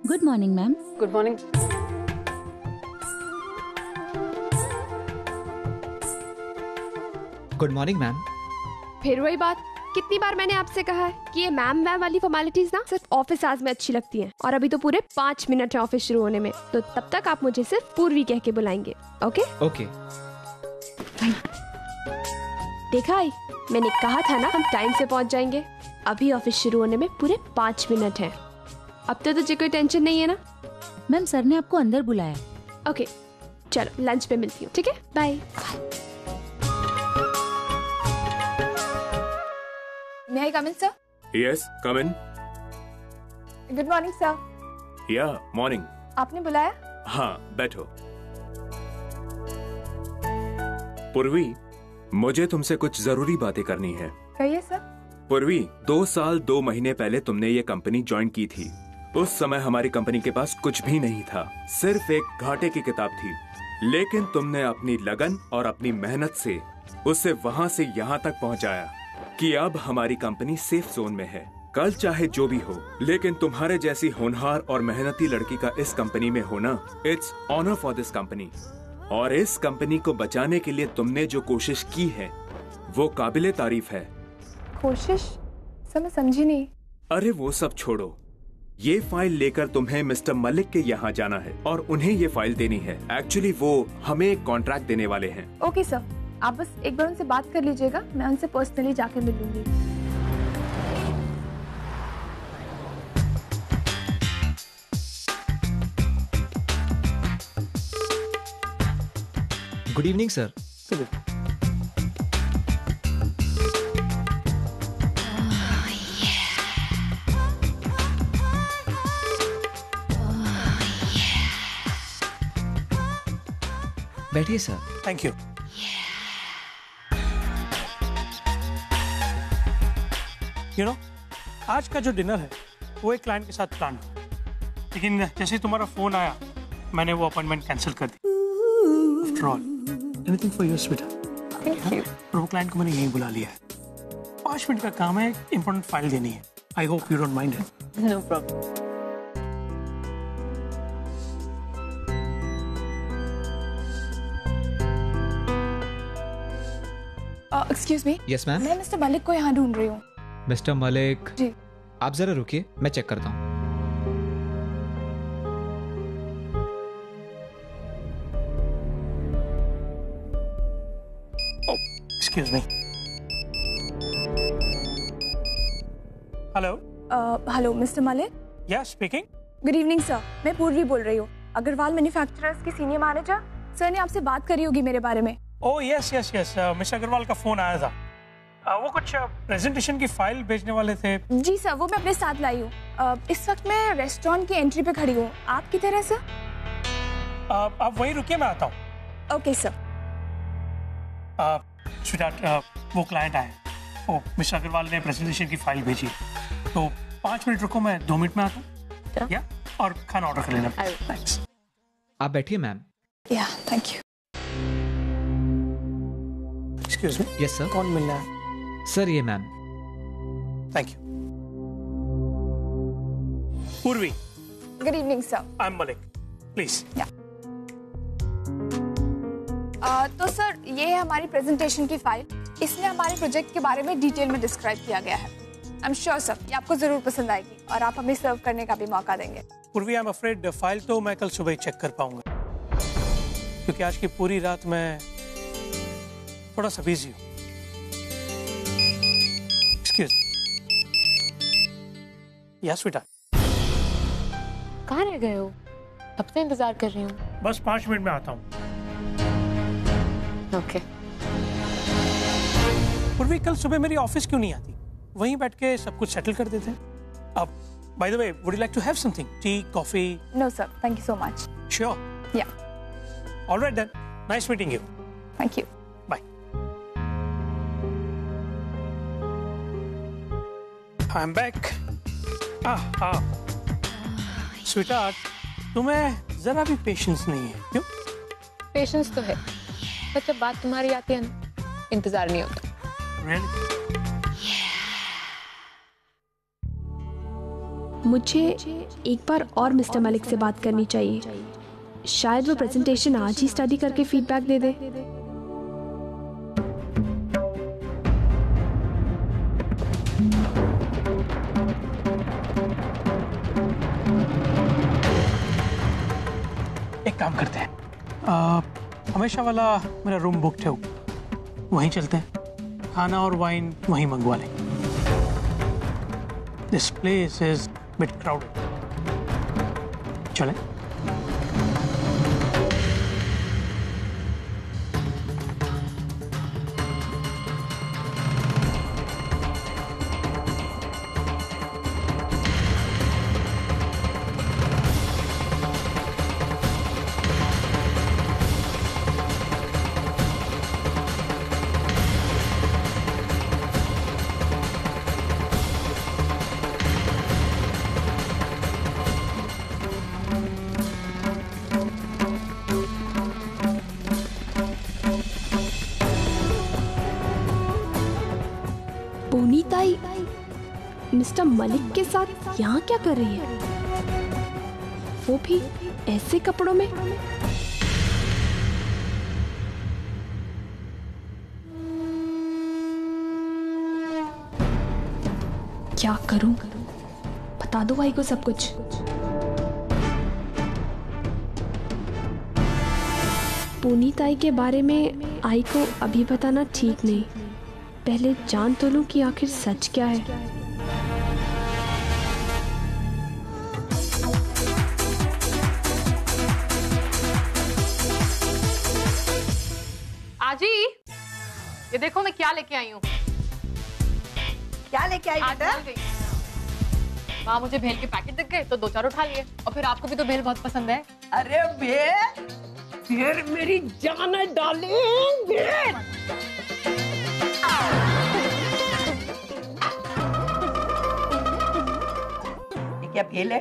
Good morning ma'am. Good morning. Good morning ma'am. फिर वही बात, कितनी बार मैंने आपसे कहा है कि ये मैम मैम वाली फॉर्मेलिटीज ना सिर्फ ऑफिस आवर्स में अच्छी लगती हैं, और अभी तो पूरे 5 मिनट है ऑफिस शुरू होने में, तो तब तक आप मुझे सिर्फ पूर्वी कह के बुलाएंगे। Okay okay. देखा आई, मैंने कहा था ना हम टाइम से पहुंच जाएंगे। अभी ऑफिस शुरू होने में पूरे 5 मिनट हैं। अब तो तुझे कोई टेंशन नहीं है ना? मैम सर ने आपको अंदर बुलाया। ओके चलो लंच पे मिलती हूँ, ठीक है? Bye. May I come in, sir? Yes, come in. Good morning, sir. Yeah, morning. आपने बुलाया? हाँ, बैठो। पूर्वी, मुझे तुमसे कुछ जरूरी बातें करनी है। कहिए सर। पूर्वी, 2 साल 2 महीने पहले तुमने ये कंपनी ज्वाइन की थी। उस समय हमारी कंपनी के पास कुछ भी नहीं था, सिर्फ एक घाटे की किताब थी। लेकिन तुमने अपनी लगन और अपनी मेहनत से उसे वहाँ से यहाँ तक पहुँचाया कि अब हमारी कंपनी सेफ जोन में है। कल चाहे जो भी हो, लेकिन तुम्हारे जैसी होनहार और मेहनती लड़की का इस कंपनी में होना, it's honour for this company. और इस कंपनी को बचाने के लिए तुमने जो कोशिश की है वो काबिले तारीफ है। कोशिश? सर मैं समझी नहीं। अरे वो सब छोड़ो, ये फाइल लेकर तुम्हें मिस्टर मलिक के यहाँ जाना है और उन्हें ये फाइल देनी है। एक्चुअली वो हमें एक कॉन्ट्रैक्ट देने वाले हैं। ओके सर, आप बस एक बार उनसे बात कर लीजिएगा, मैं उनसे पर्सनली जाके मिल लूंगी। Good evening sir. बैठिए sir. Thank you. You know, आज का जो डिनर है वो एक क्लाइंट के साथ प्लान हुआ, लेकिन जैसे ही तुम्हारा फोन आया मैंने वो अपॉइंटमेंट कैंसिल कर दी। After all, anything for your sweetheart. Thank you. और वो क्लाइंट को मैंने यहीं बुला लिया है। 5 मिनट का काम है, एक इंपॉर्टेंट फाइल देनी है। I hope you don't mind it. No problem. Excuse me. Yes ma'am. मैं मिस्टर मलिक को यहाँ ढूंढ रही हूँ। मिस्टर मलिक जी। आप जरा रुकिए, मैं चेक करता हूँ। Excuse me. Hello. Hello mister Malik. Yeah speaking. Good evening sir, मैं पूर्वी बोल रही हूँ, अग्रवाल मैन्युफैक्चरर्स की सीनियर मैनेजर। सर ने आपसे बात करी होगी मेरे बारे में। Oh yes yes yes, mister Agarwal का फोन आया था। वो कुछ प्रेजेंटेशन की फाइल भेजने वाले थे। जी सर, वो मैं अपने साथ लाई हूँ। इस वक्त मैं रेस्टोरेंट की एंट्री पे खड़ी हूँ। आप किधर है सर? आप वहीं रुकिए, मैं आता हूँ। Okay sir. स्वीटहार्ट, वो क्लाइंट आए, ओ मिस्टर अग्रवाल ने प्रेजेंटेशन की फाइल भेजी, तो 5 मिनट रुको, मैं 2 मिनट में आता हूँ। या और खाना ऑर्डर कर लेना। थैंक्स। आप बैठिए ma'am. Yeah thank you. Excuse me. Yes sir. कौन मिलना है? सर ये ma'am. Thank you. Purvi. Good evening sir. I am Malik, please. तो सर ये है हमारी प्रेजेंटेशन की फाइल। इसमें हमारे प्रोजेक्ट के बारे में डिटेल में डिस्क्राइब किया गया है। आई एम श्योर सर ये आपको जरूर पसंद आएगी और आप हमें सर्व करने का भी मौका देंगे। पूर्वी, आई एम अफ्रेड फाइल तो मैं कल सुबह चेक कर पाऊंगा, क्योंकि आज की पूरी रात मैं थोड़ा सा बिजी हूँ। एक्सक्यूज। यस बेटा। कहाँ रह गए हो? अब से इंतजार कर रही हूँ। बस 5 मिनट में आता हूँ। ओके। पूर्वी, कल सुबह मेरी ऑफिस क्यों नहीं आती? वहीं बैठ के सब कुछ सेटल कर देते हैं। अब by the way, would you like to have something? Tea, coffee? No sir, thank you so much. Sure? Yeah. Alright then, nice meeting you. Thank you. Bye. I am back. Sweetheart, तुम्हें जरा भी patience नहीं है, क्यों? Patience तो है, पर जब बात तुम्हारी आती है ना, इंतजार नहीं होता। Really? मुझे एक बार और मिस्टर मलिक से बात करनी चाहिए। शायद वो प्रेजेंटेशन आज ही स्टडी करके फीडबैक दे दे। एक काम करते हैं, हमेशा वाला मेरा रूम बुक है, वहीं चलते हैं, खाना और वाइन वहीं मंगवा लेंगे। This place is bit crowded. चलें? पुनीताई मिस्टर मलिक के साथ यहाँ क्या कर रही है, वो भी ऐसे कपड़ों में? क्या करूं? बता दो भाई को सब कुछ। पुनीताई के बारे में आई को अभी बताना ठीक नहीं, पहले जान तो लूं कि आखिर सच क्या है। आजी, ये देखो मैं क्या लेके आई हूँ। क्या लेके आई बेटा? वहाँ मुझे भेल के पैकेट दिख गए तो 2-4 उठा लिए, और फिर आपको भी तो भेल बहुत पसंद है। अरे भेल, फिर मेरी जान है डार्लिंग, भेल। ये क्या भेल है?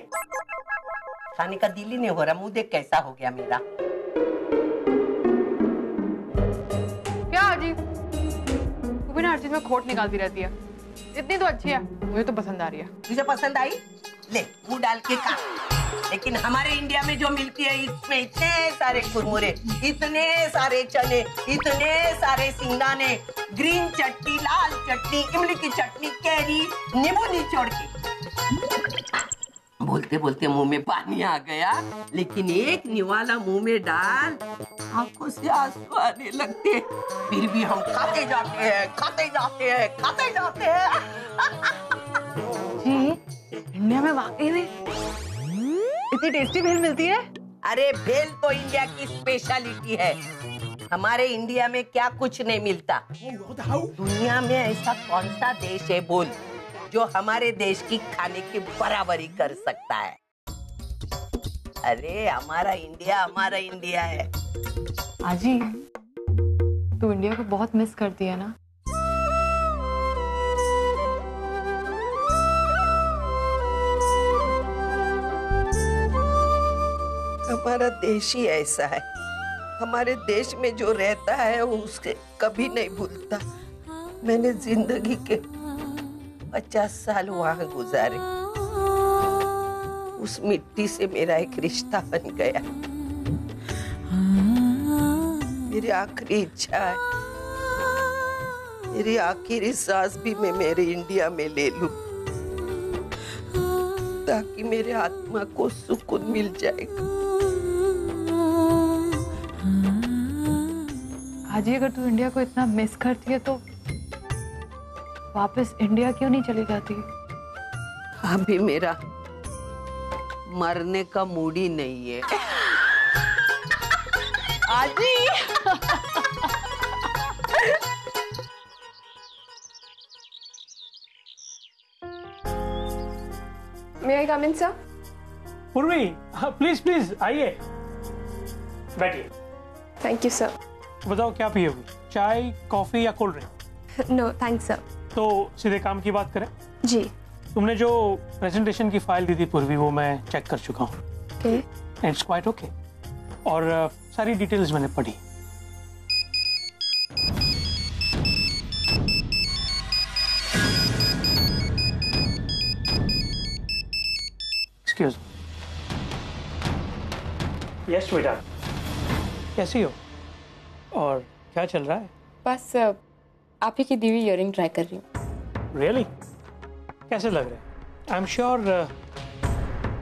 खाने का दिल ही नहीं हो रहा, मुंह देख कैसा हो गया मेरा। क्या आजी, तू भी ना हर चीज में खोट निकालती रहती है। इतनी तो अच्छी है, मुझे तो पसंद आ रही है। तुझे पसंद आई? ले मुंह डाल के खा। लेकिन हमारे इंडिया में जो मिलती है, इसमें इतने सारे कुरमुरे, इतने सारे चने, इतने सारे सिंगाने, ग्रीन चटनी, लाल चटनी, इमली की चटनी, कैरी, नींबू निचोड़ के। बोलते बोलते मुंह में पानी आ गया, लेकिन एक निवाला मुंह में डाल, आंखों से आंसू आने लगते। फिर भी हम खाते जाते हैं, खाते जाते हैं, खाते जाते हैं। इंडिया में वाकई में इतनी टेस्टी भेल मिलती है? अरे भेल तो इंडिया की स्पेशलिटी है। हमारे इंडिया में क्या कुछ नहीं मिलता। दुनिया में ऐसा कौन सा देश है बोल, जो हमारे देश की खाने की बराबरी कर सकता है? अरे हमारा इंडिया है। आजी, तू इंडिया को बहुत मिस करती है ना? हमारा देश ही ऐसा है। हमारे देश में जो रहता है वो उसके कभी नहीं भूलता। मैंने जिंदगी के 50 साल वहां गुजारे। उस मिट्टी से मेरा एक रिश्ता बन गया। मेरी आखिरी इच्छा है, मेरी आखिरी सांस भी मैं मेरे इंडिया में ले लूं, ताकि मेरे आत्मा को सुकून मिल जाएगा। आजी, अगर तू इंडिया को इतना मिस करती है तो वापस इंडिया क्यों नहीं चली जाती? अभी मेरा मरने का मूड ही नहीं है। आजी May I come in, sir? पूर्वी, प्लीज प्लीज आइए, बैठिए। Thank you, sir. बताओ क्या पियोगी, चाय, कॉफी या cold drink? No, thanks, sir. तो सीधे काम की बात करें। जी। तुमने जो प्रेजेंटेशन की फाइल दी थी पूर्वी, वो मैं चेक कर चुका हूँ। Okay. इट्स क्वाइट ओके, और सारी डिटेल्स मैंने पढ़ी। एक्सक्यूज। यस बेटा, कैसी हो और क्या चल रहा है? बस आप ही की दी हुई इयरिंग ट्राई कर रही हूँ। रियली? कैसे लग रहे हैं? आई एम श्योर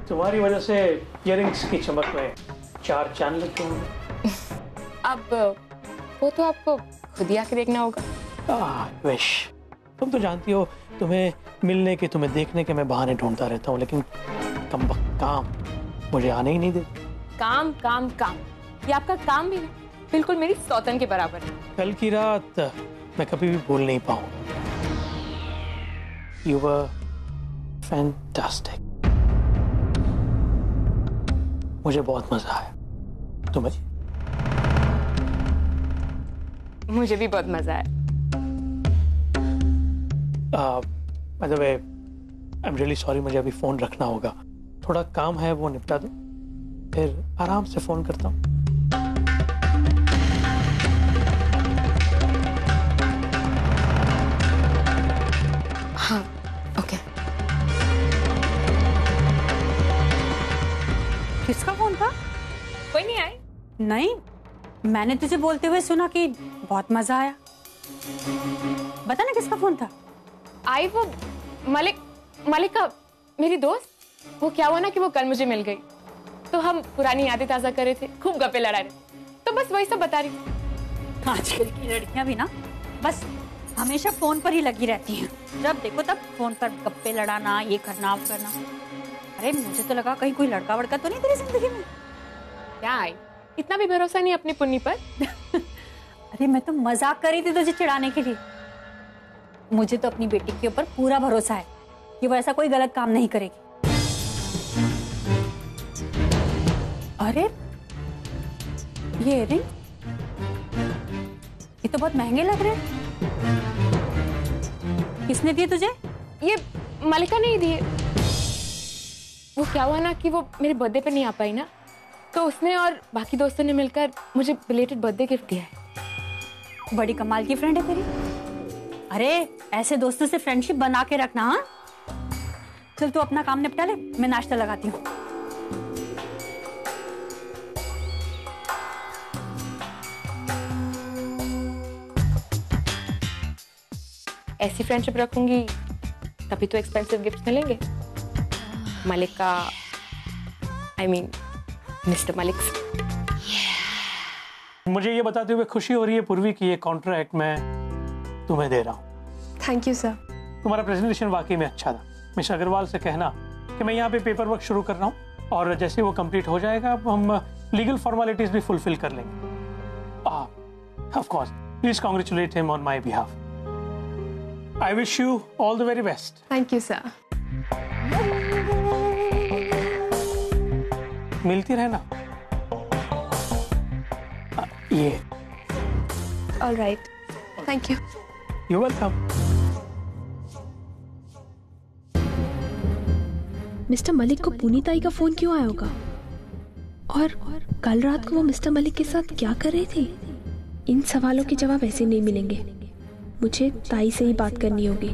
तुम्हारी वजह से इयरिंग्स की चमक में 4 चांद लग गए होंगे। अब वो तो आपको खुद ही आके देखना होगा। विश, तुम तो जानती हो तुम्हें मिलने के, तुम्हें देखने के मैं बहाने ढूंढता रहता हूँ, लेकिन काम मुझे आने ही नहीं देती। काम काम काम, ये आपका काम भी बिल्कुल मेरी सौतन के बराबर है। कल की रात मैं कभी भी भूल नहीं पाऊँ। You were fantastic. मुझे बहुत मजा आया। तुम्हें? मुझे भी बहुत मजा आया। By the way, I'm really sorry, मुझे अभी फोन रखना होगा। थोड़ा काम है, वो निपटा दूं, फिर आराम से फोन करता हूँ। हाँ, ओके। किसका फोन था? कोई नहीं आई। नहीं, मैंने तुझे बोलते हुए सुना कि बहुत मजा आया। बता ना किसका फोन था? आई वो मलिक का, मेरी दोस्त। वो क्या हुआ ना कि वो कल मुझे मिल गई, तो हम पुरानी यादें ताजा कर रहे थे, खूब गप्पे लड़ा रहे, तो बस वही सब बता रही हूँ। आजकल की लड़कियां भी ना बस हमेशा फोन पर ही लगी रहती हैं। जब देखो तब फोन पर गप्पे लड़ाना, ये करना, वो करना। अरे मुझे तो लगा कहीं कोई लड़का वड़का तो नहीं तेरी जिंदगी में। क्या आई, इतना भी भरोसा नहीं अपनी पुन्नी पर? अरे मैं तो मजाक कर रही थी तुझे चिढ़ाने के लिए। मुझे तो अपनी बेटी के ऊपर पूरा भरोसा है कि वो ऐसा कोई गलत काम नहीं करेगी। अरे ये रिंग, ये तो बहुत महंगे लग रहे हैं। किसने दिए तुझे? ये मलिका ने ही दिए। वो क्या हुआ ना कि वो मेरे बर्थडे पे नहीं आ पाई ना, तो उसने और बाकी दोस्तों ने मिलकर मुझे बिलेटेड बर्थडे गिफ्ट दिया है। बड़ी कमाल की फ्रेंड है तेरी। अरे ऐसे दोस्तों से फ्रेंडशिप बना के रखना। हाँ चल तू अपना काम निपटा ले, मैं नाश्ता लगाती हूँ। ऐसी फ्रेंडशिप रखूंगी तभी तो एक्सपेंसिव गिफ्ट मिलेंगे। मलिका, आई मीन मिस्टर मलिक। मुझे ये बताते हुए खुशी हो रही है पूर्वी की ये कॉन्ट्रैक्ट मैं तुम्हें दे रहा हूँ। Thank you sir. तुम्हारा प्रेजेंटेशन वाकई में अच्छा था। मिस अग्रवाल से कहना कि मैं यहाँ पे पेपर वर्क शुरू कर रहा हूँ और जैसे वो कंप्लीट हो जाएगा हम लीगल फॉर्मेलिटीज भी फुलफिल कर लेंगे। Of course, please congratulate him on my behalf. I wish you all the very best. Thank you sir. मिलती रहना। ये all right, thank you. You welcome. Mister Malik को पुनीताई का फोन क्यों आया होगा? और कल रात को वो मिस्टर मलिक के साथ क्या कर रहे थे? इन सवालों के जवाब ऐसे नहीं मिलेंगे। मुझे ताई से ही बात करनी होगी।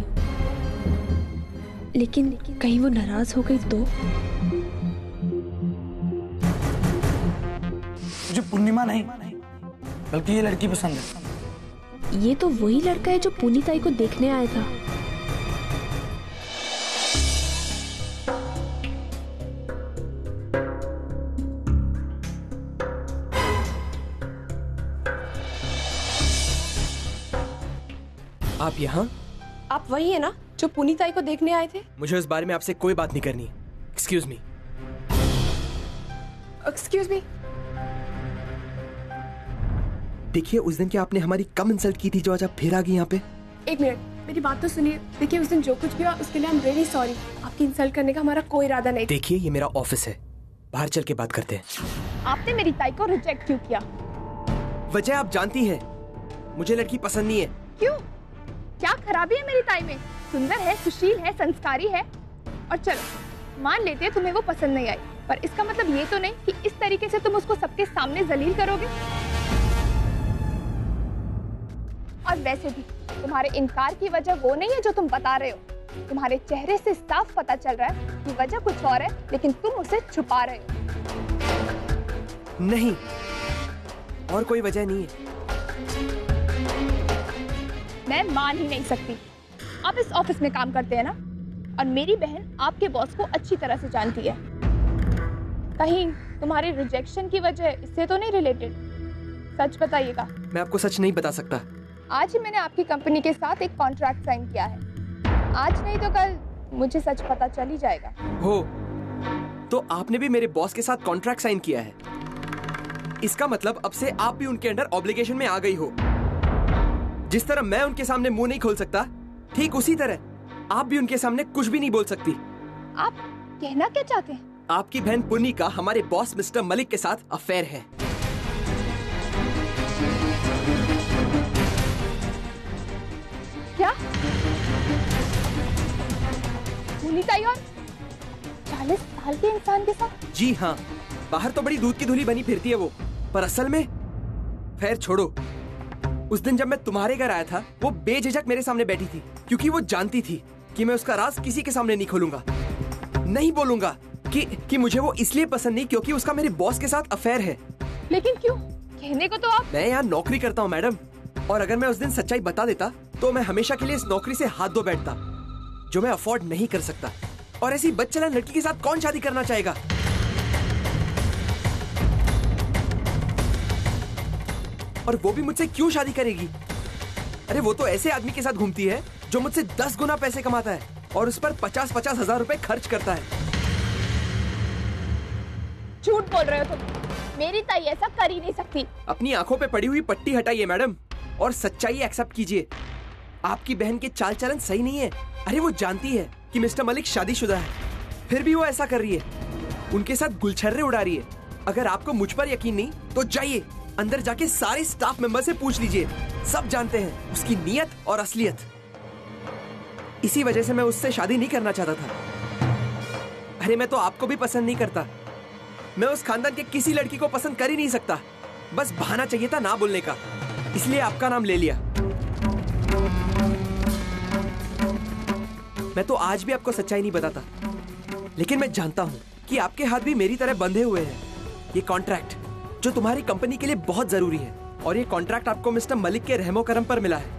लेकिन कहीं वो नाराज हो गई तो? मुझे पूर्णिमा नहीं बल्कि ये लड़की पसंद है। ये तो वही लड़का है जो पुनीताई को देखने आया था। आप यहाँ? आप वही है ना जो पुनीताई को देखने आए थे? मुझे उस बारे में आपसे कोई बात नहीं करनी। Excuse me. Excuse me. देखिए, उस दिन क्या आपने हमारी कम इंसल्ट की थी जो आज आप फिर आ गई यहाँ पे? एक मिनट, मेरी बात तो सुनिए। देखिए, उस दिन जो कुछ भी हुआ उसके लिए आई एम रियली सॉरी। आपकी इंसल्ट करने का हमारा कोई इरादा नहीं। देखिए, ये मेरा ऑफिस है, बाहर चल के बात करते हैं। आपने मेरी ताई को रिजेक्ट क्यों किया? वजह आप जानती हैं, मुझे लड़की पसंद नहीं है। क्यों? क्या खराबी है मेरी ताई में? सुंदर है, सुशील है, संस्कारी है। और चलो मान लेते हैं तुम्हें वो पसंद नहीं आई, पर इसका मतलब ये तो नहीं कि इस तरीके से तुम उसको सबके सामने जलील करोगे। और वैसे भी तुम्हारे इनकार की वजह वो नहीं है जो तुम बता रहे हो। तुम्हारे चेहरे से साफ पता चल रहा है कि वजह कुछ और है, लेकिन तुम उसे छुपा रहे हो। नहीं, और कोई वजह नहीं है। मैं मान ही नहीं सकती। आप इस ऑफिस में काम करते हैं ना, और मेरी बहन आपके बॉस को अच्छी तरह से जानती है। कहीं तुम्हारे रिजेक्शन की वजह इससे तो नहीं रिलेटेड? सच बताइएगा। मैं आपको सच नहीं बता सकता। आज ही मैंने आपकी कंपनी के साथ एक कॉन्ट्रैक्ट साइन किया है। आज नहीं तो कल मुझे सच पता चल ही जाएगा। हो, तो आपने भी मेरे बॉस के साथ कॉन्ट्रैक्ट साइन किया है। इसका मतलब अब से आप भी उनके अंडर ऑब्लिगेशन में आ गई हो। जिस तरह मैं उनके सामने मुंह नहीं खोल सकता, ठीक उसी तरह आप भी उनके सामने कुछ भी नहीं बोल सकती। आप कहना क्या चाहते हैं? आपकी बहन पुन्नी का हमारे बॉस मिस्टर मलिक के साथ अफेयर है। क्या? पुनीताई और 40 साल के इंसान के साथ? जी हाँ, बाहर तो बड़ी दूध की धुली बनी फिरती है वो, पर असल में खैर छोड़ो। उस दिन जब मैं तुम्हारे घर आया था, वो बेझिझक मेरे सामने बैठी थी, क्योंकि वो जानती थी कि मैं उसका राज किसी के सामने नहीं खोलूंगा, नहीं बोलूंगा कि मुझे वो इसलिए पसंद नहीं क्योंकि उसका मेरे बॉस के साथ अफेयर है। लेकिन क्यों? कहने को तो आप। मैं यहाँ नौकरी करता हूँ मैडम, और अगर मैं उस दिन सच्चाई बता देता तो मैं हमेशा के लिए इस नौकरी से हाथ धो बैठता, जो मैं अफोर्ड नहीं कर सकता। और ऐसी बदचलन लड़की के साथ कौन शादी करना चाहेगा? और वो भी मुझसे क्यों शादी करेगी? अरे वो तो ऐसे आदमी के साथ घूमती है जो मुझसे 10 गुना पैसे कमाता है और उस पर 50-50 हजार रुपए खर्च करता है। झूठ बोल रहे हो तुम। मेरी ताई ऐसा कर ही नहीं सकती। अपनी आंखों पे पड़ी हुई पट्टी हटाइए मैडम, और सच्चाई एक्सेप्ट कीजिए। आपकी बहन के चाल चलन सही नहीं है। अरे वो जानती है कि मिस्टर मलिक शादीशुदा है, फिर भी वो ऐसा कर रही है, उनके साथ गुलछर्रे उड़ा रही है। अगर आपको मुझ पर यकीन नहीं तो जाइए अंदर जाके सारे स्टाफ मेंबर से पूछ लीजिए, सब जानते हैं उसकी नीयत और असलियत। इसी वजह से मैं उससे शादी नहीं करना चाहता था। अरे मैं तो आपको भी पसंद नहीं करता, मैं उस खानदान के किसी लड़की को पसंद कर ही नहीं सकता। बस बहाना चाहिए था ना बोलने का, इसलिए आपका नाम ले लिया। मैं तो आज भी आपको सच्चाई नहीं बताता, लेकिन मैं जानता हूं कि आपके हाथ भी मेरी तरह बंधे हुए हैं। ये कॉन्ट्रैक्ट जो तुम्हारी कंपनी के लिए बहुत जरूरी है, और ये कॉन्ट्रैक्ट आपको मिस्टर मलिक के रहमो करम पर मिला है,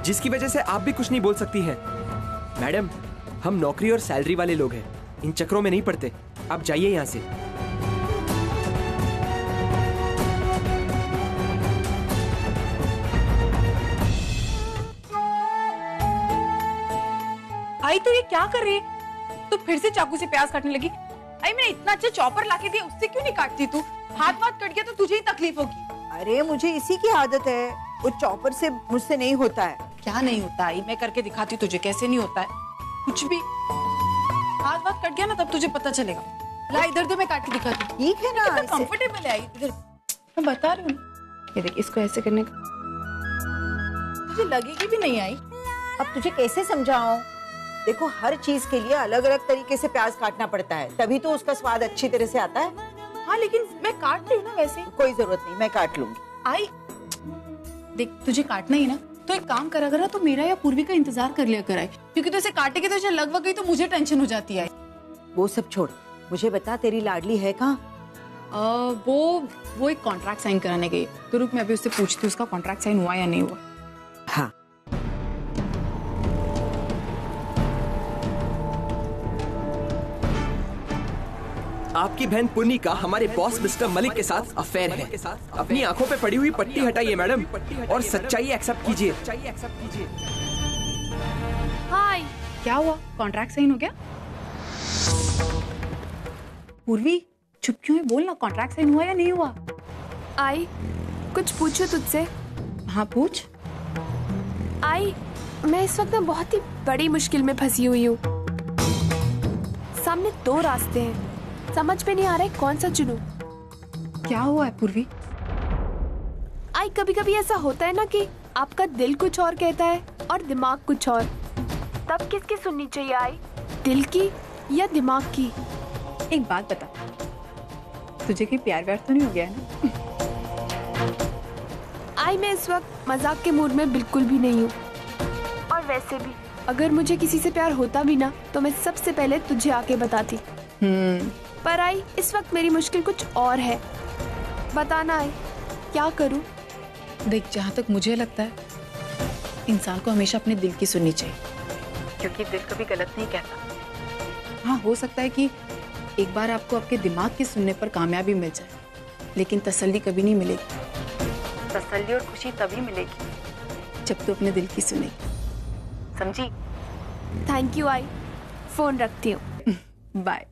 जिसकी वजह से आप भी कुछ नहीं बोल सकती हैं। मैडम, हम नौकरी और सैलरी वाले लोग हैं, इन चक्रों में नहीं पड़ते। आप जाइए यहाँ से। आई तो ये क्या कर रही है? तो फिर से चाकू से प्याज काटने लगी। आई मैंने इतना अच्छा चॉपर लाके दिया, उससे क्यों नहीं काटती तू? हाथ कट गया तो तुझे ही तकलीफ होगी। अरे मुझे इसी की आदत है, वो चॉपर से मुझसे नहीं होता है। क्या नहीं होता? आई मैं करके दिखाती तुझे कैसे नहीं होता है। कुछ भी हाथ कट गया ना तब तुझे पता चलेगा। ला इधर दे, मैं काट के दिखाती। ठीक है ना, कंफर्टेबल है। आई इधर, मैं बता रही हूँ। ये देख, इसको ऐसे करने का तुझे लगेगी भी नहीं। आई अब तुझे कैसे समझाऊं? देखो, हर चीज के लिए अलग अलग तरीके से प्याज काटना पड़ता है, तभी तो उसका स्वाद अच्छी तरह से आता है। हाँ लेकिन मैं काट रही हूँ ना वैसे। कोई जरूरत नहीं, मैं काट लूंगी। आई देख, तुझे काटना ही ना तो एक काम करा करा, तो मेरा या पूर्वी का इंतजार कर लिया कराए, क्योंकि तो इसे काटेगी तो लगभग गई तो मुझे टेंशन हो जाती है। वो सब छोड़, मुझे बता तेरी लाडली है कहाँ? वो एक कॉन्ट्रैक्ट साइन कराने गई, तो रुक मैं अभी उससे पूछती हूँ उसका कॉन्ट्रैक्ट साइन हुआ या नहीं हुआ। हाँ आपकी बहन पुन्नी का हमारे बॉस मिस्टर मलिक के साथ अफेयर है। अपनी आंखों पे पड़ी हुई पट्टी हटाइए मैडम, और सच्चाई एक्सेप्ट कीजिए। हाय, क्या हुआ? कॉन्ट्रैक्ट साइन हो गया? पूर्वी चुप क्यों है? बोल ना, कॉन्ट्रैक्ट साइन हुआ या नहीं हुआ? आई कुछ पूछो तुझसे। हाँ पूछ। आई मैं इस वक्त में बहुत ही बड़ी मुश्किल में फंसी हुई हूँ। सामने 2 रास्ते हैं, समझ में नहीं आ रहा है कौन सा चुनूं। क्या हुआ है पूर्वी? आई कभी कभी ऐसा होता है ना कि आपका दिल कुछ और कहता है और दिमाग कुछ और, तब किसकी सुननी चाहिए? आई दिल की या दिमाग की? एक बात बता, तुझे कोई प्यार व्यार तो नहीं हो गया है ना? आई मैं इस वक्त मजाक के मूड में बिल्कुल भी नहीं हूँ, और वैसे भी अगर मुझे किसी से प्यार होता भी ना तो मैं सबसे पहले तुझे आके बताती। पर आई इस वक्त मेरी मुश्किल कुछ और है। बताना आई, क्या करूं? देख, जहाँ तक मुझे लगता है इंसान को हमेशा अपने दिल की सुननी चाहिए, क्योंकि दिल कभी गलत नहीं कहता। हाँ, हो सकता है कि एक बार आपको आपके दिमाग के सुनने पर कामयाबी मिल जाए, लेकिन तसल्ली कभी नहीं मिलेगी। तसल्ली और खुशी तभी मिलेगी जब तू अपने दिल की सुनेगी, समझी? थैंक यू आई, फोन रखती हूँ। बाय।